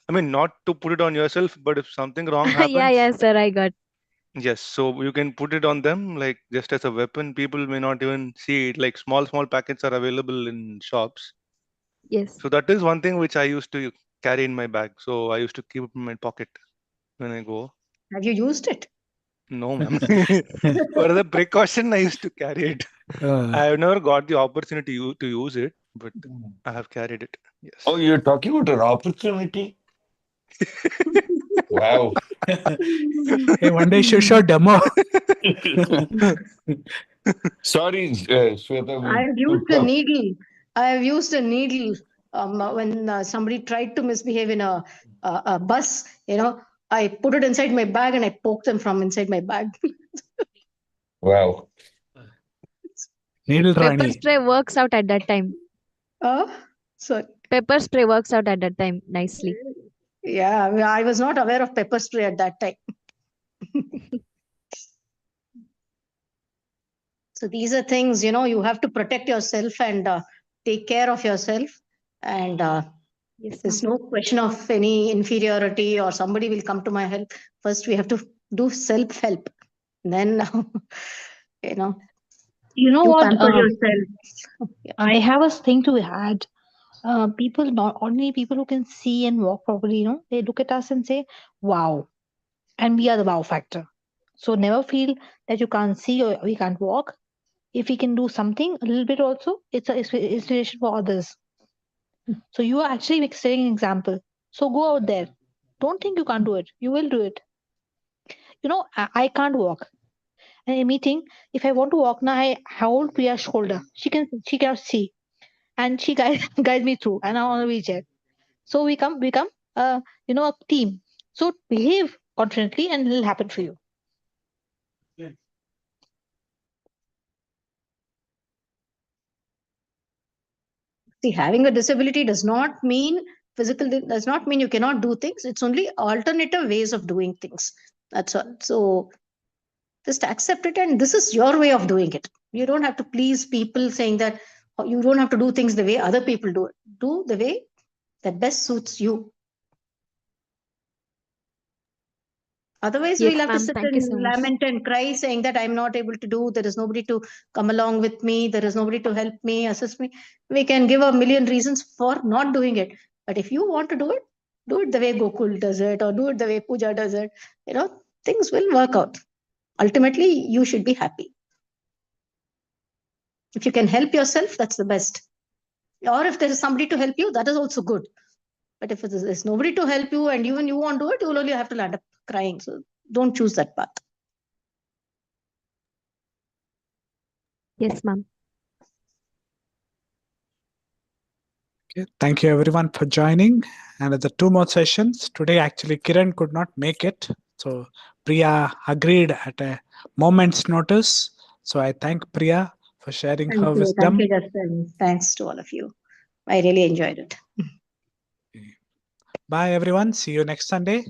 S1: I mean, not to put it on yourself, but if something wrong
S4: Yeah,
S1: happens,
S4: yeah, sir. I got.
S1: yes, so you can put it on them like just as a weapon. People may not even see it. Like small packets are available in shops.
S4: Yes.
S1: So that is one thing which I used to carry in my bag. So I used to keep it in my pocket when I go.
S2: Have you used it?
S1: No, ma'am. For the precaution, I used to carry it. I
S3: Uh,
S1: have never got the opportunity to use it, but I have carried it.
S6: Oh,
S1: Yes.
S6: you're talking about an opportunity? Wow.
S3: hey, one day you should show demo.
S6: Sorry, Shweta, we
S2: I've
S6: took
S2: used a
S6: up.
S2: needle. I've used a needle when somebody tried to misbehave in a bus. I put it inside my bag and I poked them from inside my bag.
S6: Wow.
S3: Needle
S4: Pepper
S3: Rani.
S4: spray works out at that time.
S2: uh, so
S4: Pepper spray works out at that time nicely.
S2: yeah, I was not aware of pepper spray at that time. So these are things, you have to protect yourself and take care of yourself. And
S4: Yes,
S2: there's
S4: ma'am.
S2: no question of any inferiority or somebody will come to my help. First, we have to do self-help. Then, you know,
S8: You know
S2: you
S8: what?
S2: pamper yourself. Yeah.
S8: I have a thing to add. People, not ordinary people who can see and walk properly, they look at us and say, wow. And we are the wow factor. So never feel that you can't see or we can't walk. If we can do something a little bit also, it's an inspiration for others. So you are actually setting an example. So go out there. Don't think you can't do it. You will do it. I can't walk. And in a meeting, if I want to walk now, I hold Priya's shoulder. She cannot see. And she guides me through and I'm on a wheelchair. So we become a team. So behave confidently and it'll happen for you.
S2: See, having a disability does not mean does not mean you cannot do things. It's only alternative ways of doing things. That's all. So just accept it, and this is your way of doing it. You don't have to please people saying that you don't have to do things the way other people do it. Do the way that best suits you. Otherwise,
S4: Yes,
S2: we'll have to
S4: ma'am.
S2: sit
S4: Thank you so
S2: and
S4: much.
S2: lament and cry, saying that I'm not able to do. There is nobody to come along with me. There is nobody to help me, assist me. We can give a million reasons for not doing it. But if you want to do it the way Gokul does it, or do it the way Pooja does it. Things will work out. Ultimately, you should be happy. If you can help yourself, that's the best. Or if there is somebody to help you, that is also good. But if there's nobody to help you and even you want to do it, you will only have to land up crying. So don't choose that path.
S4: Yes, ma'am.
S3: Okay, thank you everyone for joining. And at the 2 more sessions today, actually Kiran could not make it, so Priya agreed at a moment's notice. So I thank Priya for sharing her
S2: Thank
S3: wisdom.
S2: you, Justin. Thanks to all of you. I really enjoyed it.
S3: Bye everyone. See you next Sunday.